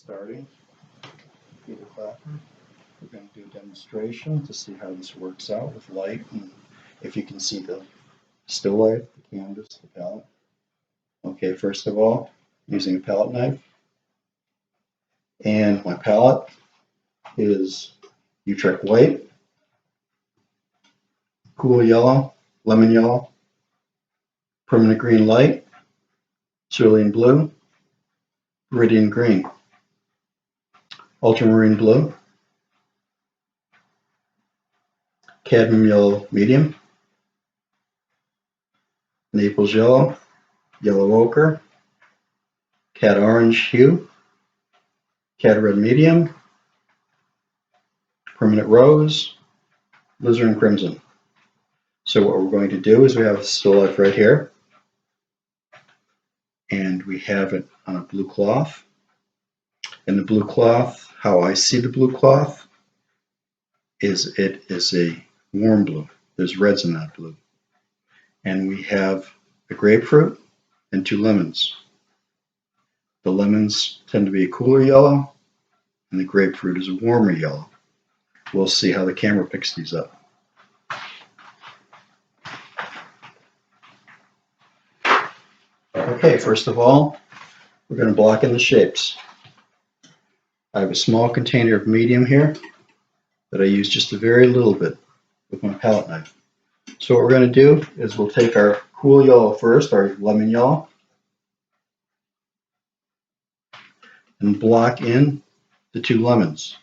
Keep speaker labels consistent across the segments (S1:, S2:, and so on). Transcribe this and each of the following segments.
S1: Starting, Peter Clapper. We're going to do a demonstration to see how this works out with light, and if you can see the still life, the canvas, the palette. Okay, first of all, using a palette knife, and my palette is Utrecht White, Cool Yellow, Lemon Yellow, Permanent Green Light, Cerulean Blue, Viridian Green, Ultramarine Blue, Cadmium Yellow Medium, Naples Yellow, Yellow Ochre, Cad Orange Hue, Cad Red Medium, Permanent Rose, Alizarin Crimson. So what we're going to do is we have a still life right here, and we have it on a blue cloth. And the blue cloth, how I see the blue cloth, is it is a warm blue. There's reds in that blue. And we have a grapefruit and 2 lemons. The lemons tend to be a cooler yellow, and the grapefruit is a warmer yellow. We'll see how the camera picks these up. Okay, first of all, we're going to block in the shapes. I have a small container of medium here that I use just a very little bit with my palette knife. So what we're going to do is we'll take our cool yellow first, our lemon yellow, and block in the 2 lemons.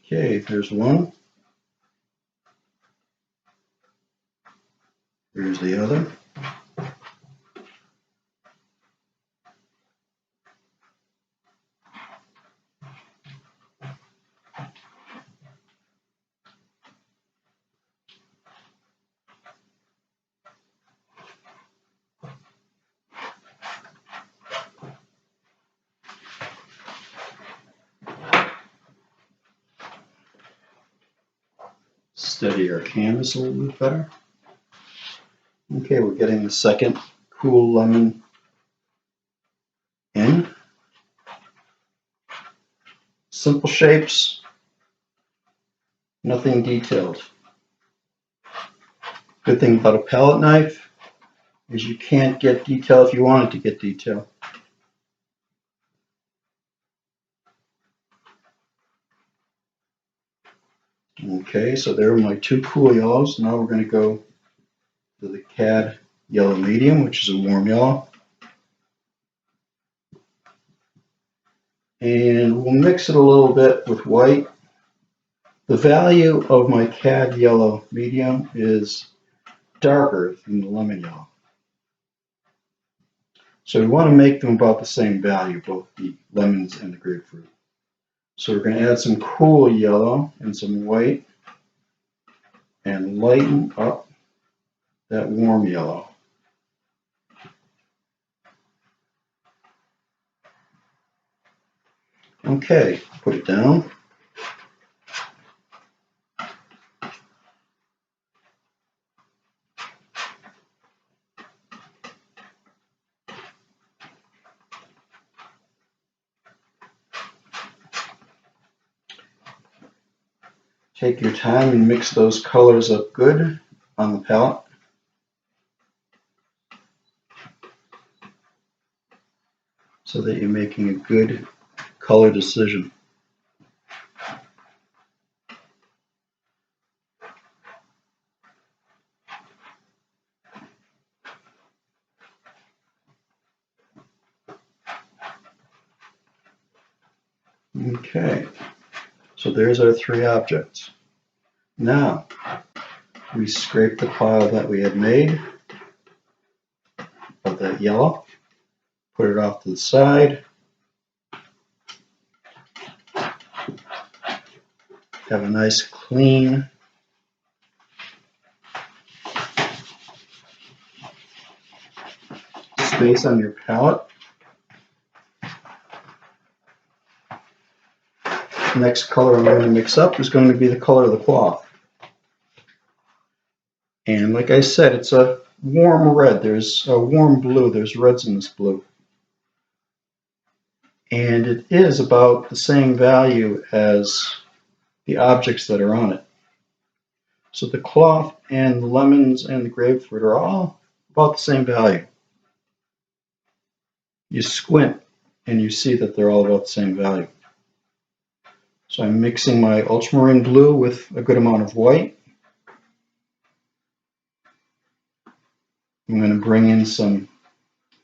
S1: Okay, there's one. Here's the other. Steady our canvas a little bit better. Okay, we're getting the second cool lemon in. Simple shapes, nothing detailed. Good thing about a palette knife is you can't get detail if you wanted to get detail. Okay, so there are my 2 cool yellows. Now we're going to go to the Cad Yellow Medium, which is a warm yellow. And we'll mix it a little bit with white. The value of my Cad Yellow Medium is darker than the lemon yellow. So we want to make them about the same value, both the lemons and the grapefruit. So we're going to add some cool yellow and some white and lighten up that warm yellow. Okay, put it down. Take your time and mix those colors up good on the palette. So that you're making a good color decision. Okay, so there's our 3 objects. Now, we scrape the pile that we had made of that yellow, put it off to the side, have a nice clean space on your palette. next color I'm going to mix up is going to be the color of the cloth. And like I said, it's a warm red. There's a warm blue. There's reds in this blue. And it is about the same value as the objects that are on it. So the cloth and the lemons and the grapefruit are all about the same value. You squint and you see that they're all about the same value. So I'm mixing my ultramarine blue with a good amount of white. I'm going to bring in some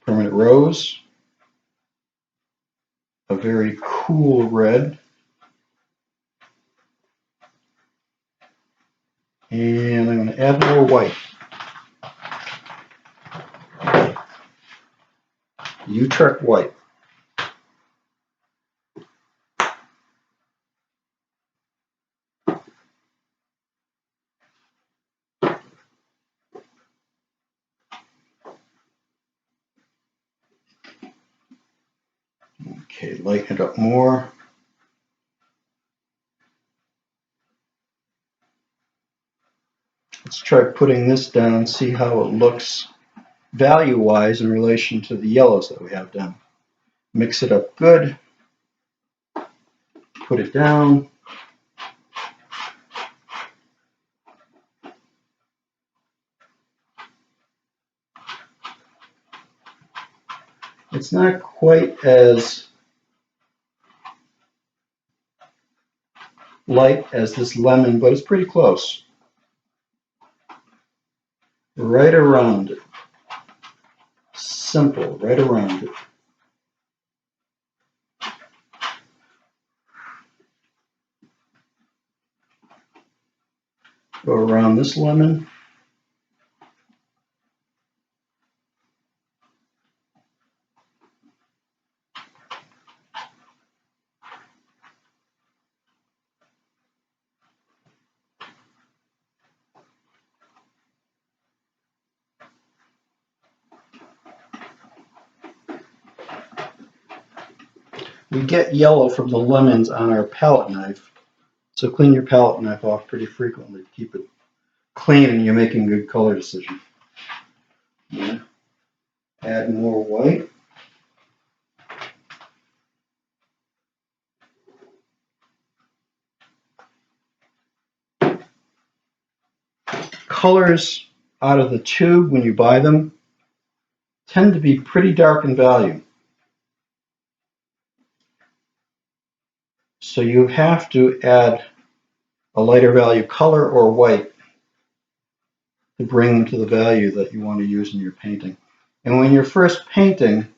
S1: permanent rose, a very cool red, and I'm going to add more white. Utrecht white. Okay, lighten it up more. Let's try putting this down and see how it looks value-wise in relation to the yellows that we have down. Mix it up good. Put it down. It's not quite as light as this lemon, but it's pretty close. Right around it. Simple, right around it. Go around this lemon. We get yellow from the lemons on our palette knife, so clean your palette knife off pretty frequently to keep it clean and you're making good color decisions. Yeah. Add more white. Colors out of the tube when you buy them tend to be pretty dark in value. So you have to add a lighter value color or white to bring them to the value that you want to use in your painting. And when you're first painting,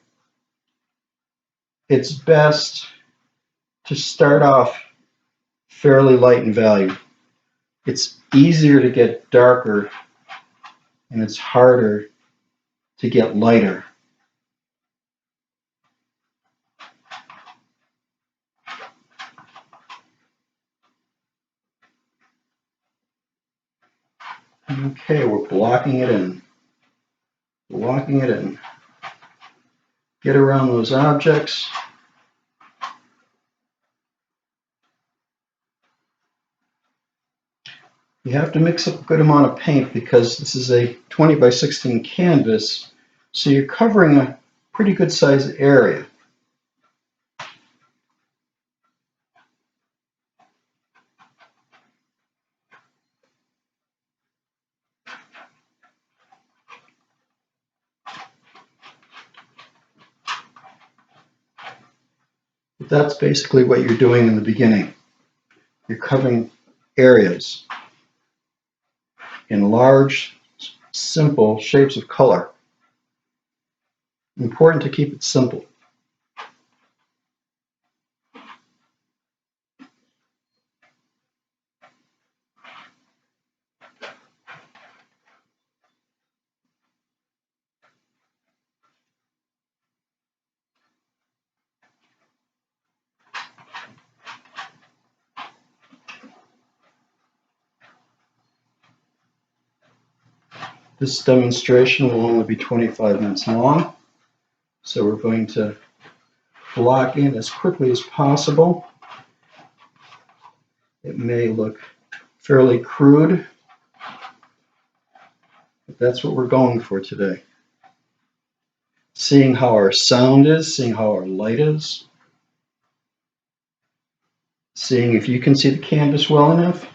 S1: it's best to start off fairly light in value. It's easier to get darker and it's harder to get lighter. Okay, we're blocking it in. Blocking it in. Get around those objects. You have to mix up a good amount of paint because this is a 20 by 16 canvas, so you're covering a pretty good sized area. But that's basically what you're doing in the beginning. You're covering areas in large, simple shapes of color. Important to keep it simple. This demonstration will only be 25 minutes long, so we're going to block in as quickly as possible. It may look fairly crude, but that's what we're going for today. Seeing how our sound is, seeing how our light is, seeing if you can see the canvas well enough.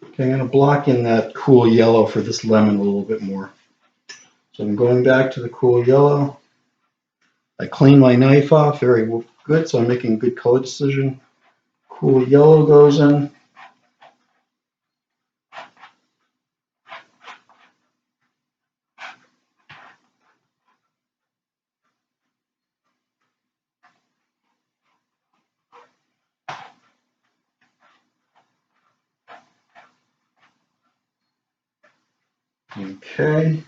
S1: Okay, I'm going to block in that cool yellow for this lemon a little bit more. So I'm going back to the cool yellow. I clean my knife off very good, so I'm making a good color decision. Cool yellow goes in. Okay.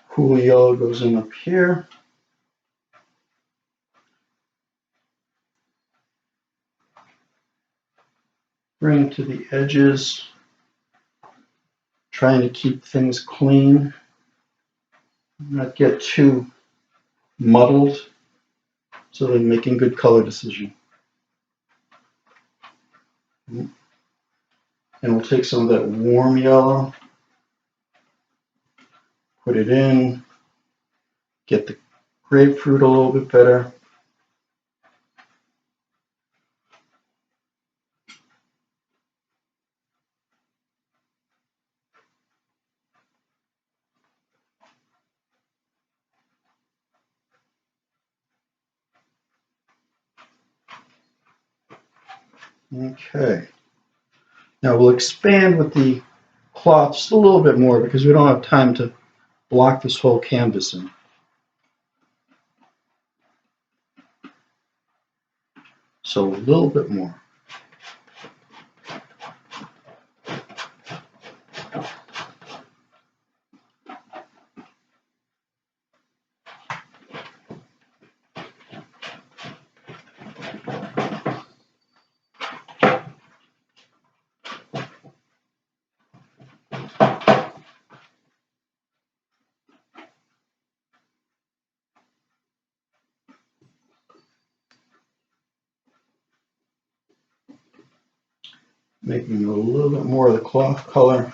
S1: Cool yellow goes in up here. Bring to the edges. Trying to keep things clean. Not get too muddled. So that I'm making good color decision. And we'll take some of that warm yellow. Put it in. Get the grapefruit a little bit better. Okay. Now we'll expand with the cloth just a little bit more because we don't have time to block this whole canvas in. So a little bit more. Making a little bit more of the cloth color.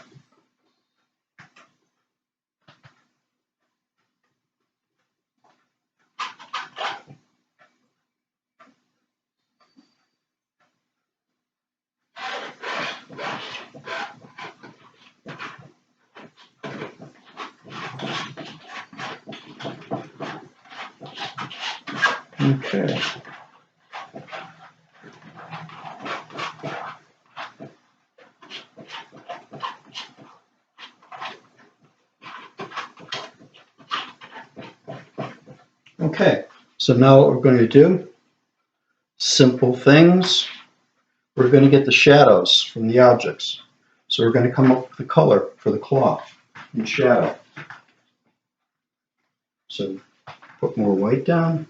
S1: Okay. Okay, so now what we're going to do, simple things. We're going to get the shadows from the objects. So we're going to come up with the color for the cloth and shadow. So put more white down.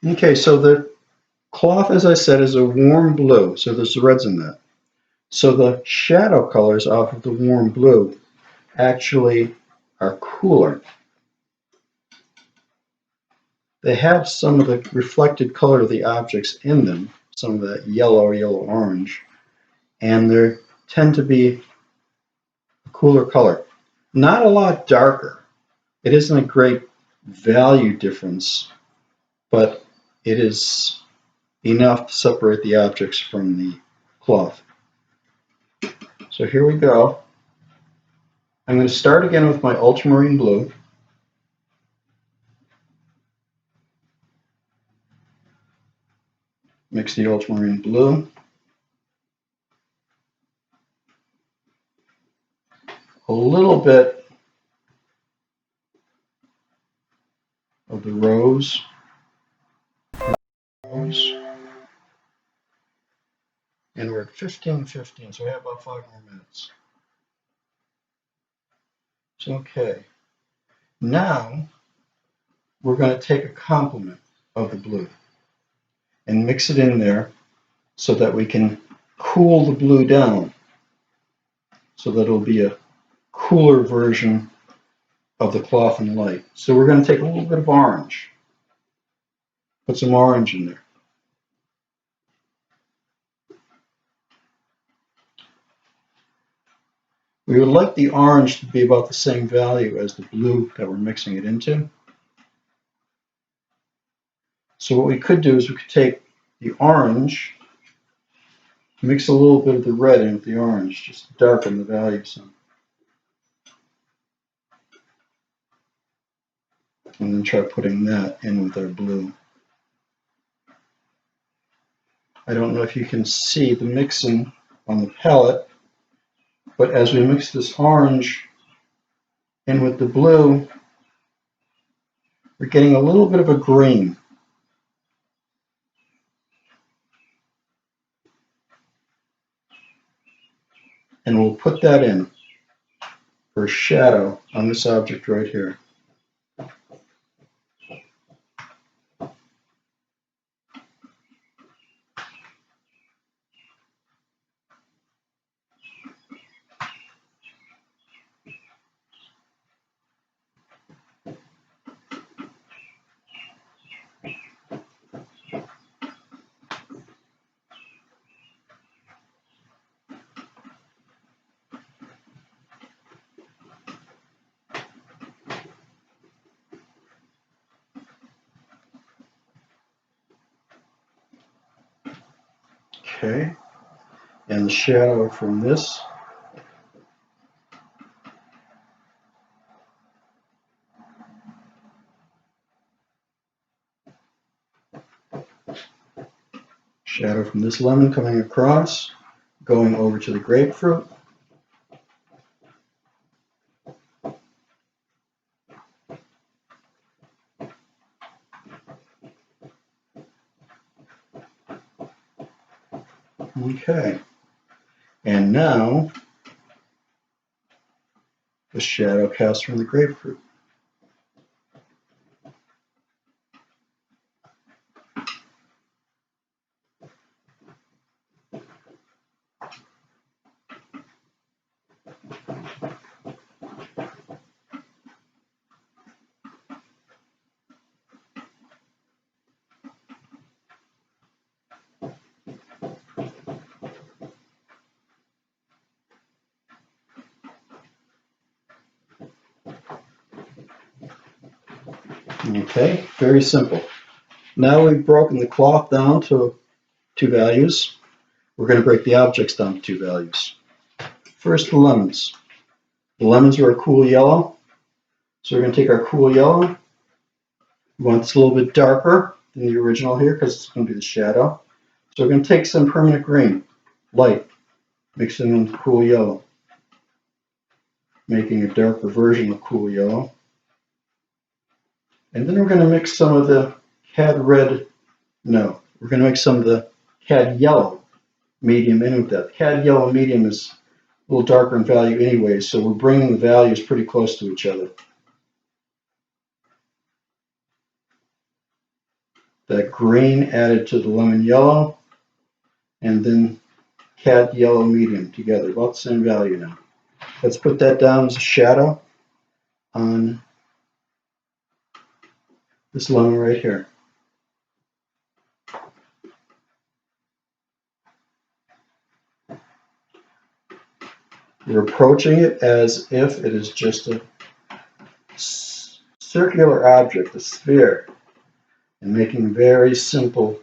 S1: Okay, so the cloth, as I said, is a warm blue, so there's reds in that. So the shadow colors off of the warm blue actually are cooler. They have some of the reflected color of the objects in them, some of that yellow or yellow-orange, and they tend to be a cooler color. Not a lot darker. It isn't a great value difference, but it is enough to separate the objects from the cloth. So here we go. I'm going to start again with my ultramarine blue. Mix the ultramarine blue. little bit of the rose. And we're at 15:15, so we have about 5 more minutes. So, okay. Now we're going to take a complement of the blue and mix it in there so that we can cool the blue down, so that it'll be a cooler version of the cloth and light. So we're going to take a little bit of orange, put some orange in there. We would like the orange to be about the same value as the blue that we're mixing it into. So what we could do is we could take the orange, mix a little bit of the red in with the orange, just to darken the value some. And then try putting that in with our blue. I don't know if you can see the mixing on the palette, but as we mix this orange in with the blue, we're getting a little bit of a green. And we'll put that in for a shadow on this object right here. Okay, and the shadow from this lemon coming across, going over to the grapefruit. Okay, and now the shadow cast from the grapefruit. Okay, very simple. Now we've broken the cloth down to 2 values. We're going to break the objects down to 2 values. First, the lemons. The lemons are a cool yellow. So we're going to take our cool yellow. We want this a little bit darker than the original here because it's going to be the shadow. So we're going to take some permanent green, light, mix it in with cool yellow, making a darker version of cool yellow. And then we're going to mix some of the we're going to mix some of the cad yellow medium in with that. The cad yellow medium is a little darker in value anyway, so we're bringing the values pretty close to each other. That green added to the lemon yellow, and then cad yellow medium together, about the same value now. Let's put that down as a shadow on this lemon right here. We're approaching it as if it is just a circular object, a sphere, and making very simple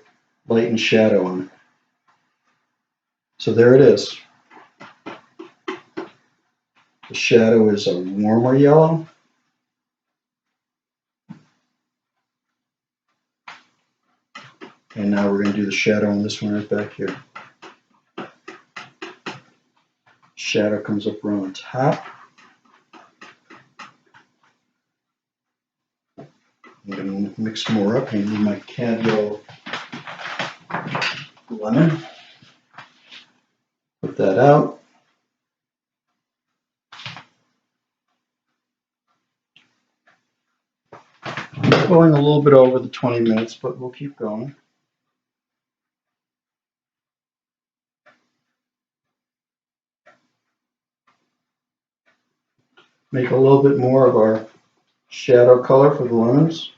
S1: light and shadow on it. So there it is. The shadow is a warmer yellow. And now we're going to do the shadow on this one right back here. Shadow comes up around the top. I'm going to mix more up. I need my cad yellow lemon. Put that out. Going a little bit over the 20 minutes, but we'll keep going. Make a little bit more of our shadow color for the lemons.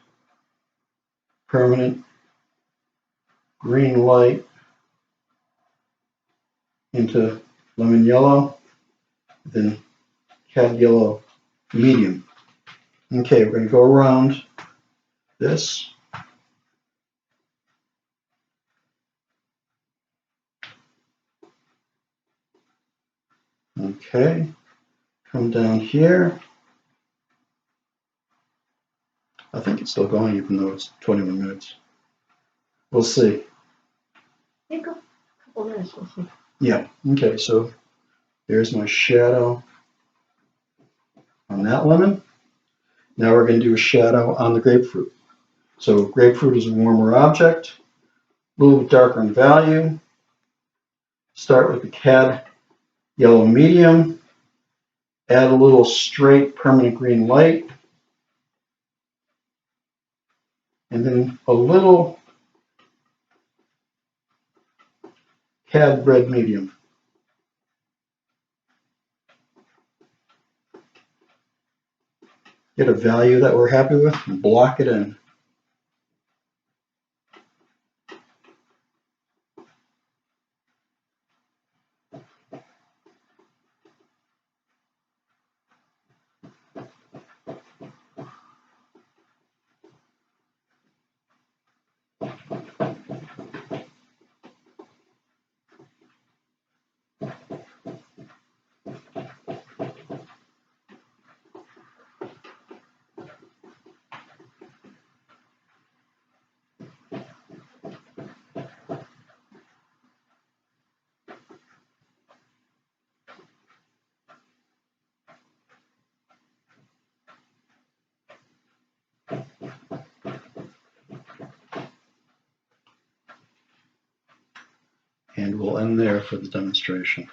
S1: Permanent green light into lemon yellow, then cad yellow medium. Okay, we're going to go around this. Okay, come down here. I think it's still going even though it's 21 minutes. We'll see.
S2: Take a couple minutes, we'll see.
S1: Yeah, okay, so there's my shadow on that lemon. Now we're going to do a shadow on the grapefruit. So grapefruit is a warmer object, a little bit darker in value. Start with the cad yellow medium, add a little straight permanent green light, and then a little cad red medium. Get a value that we're happy with and block it in. And we'll end there for the demonstration.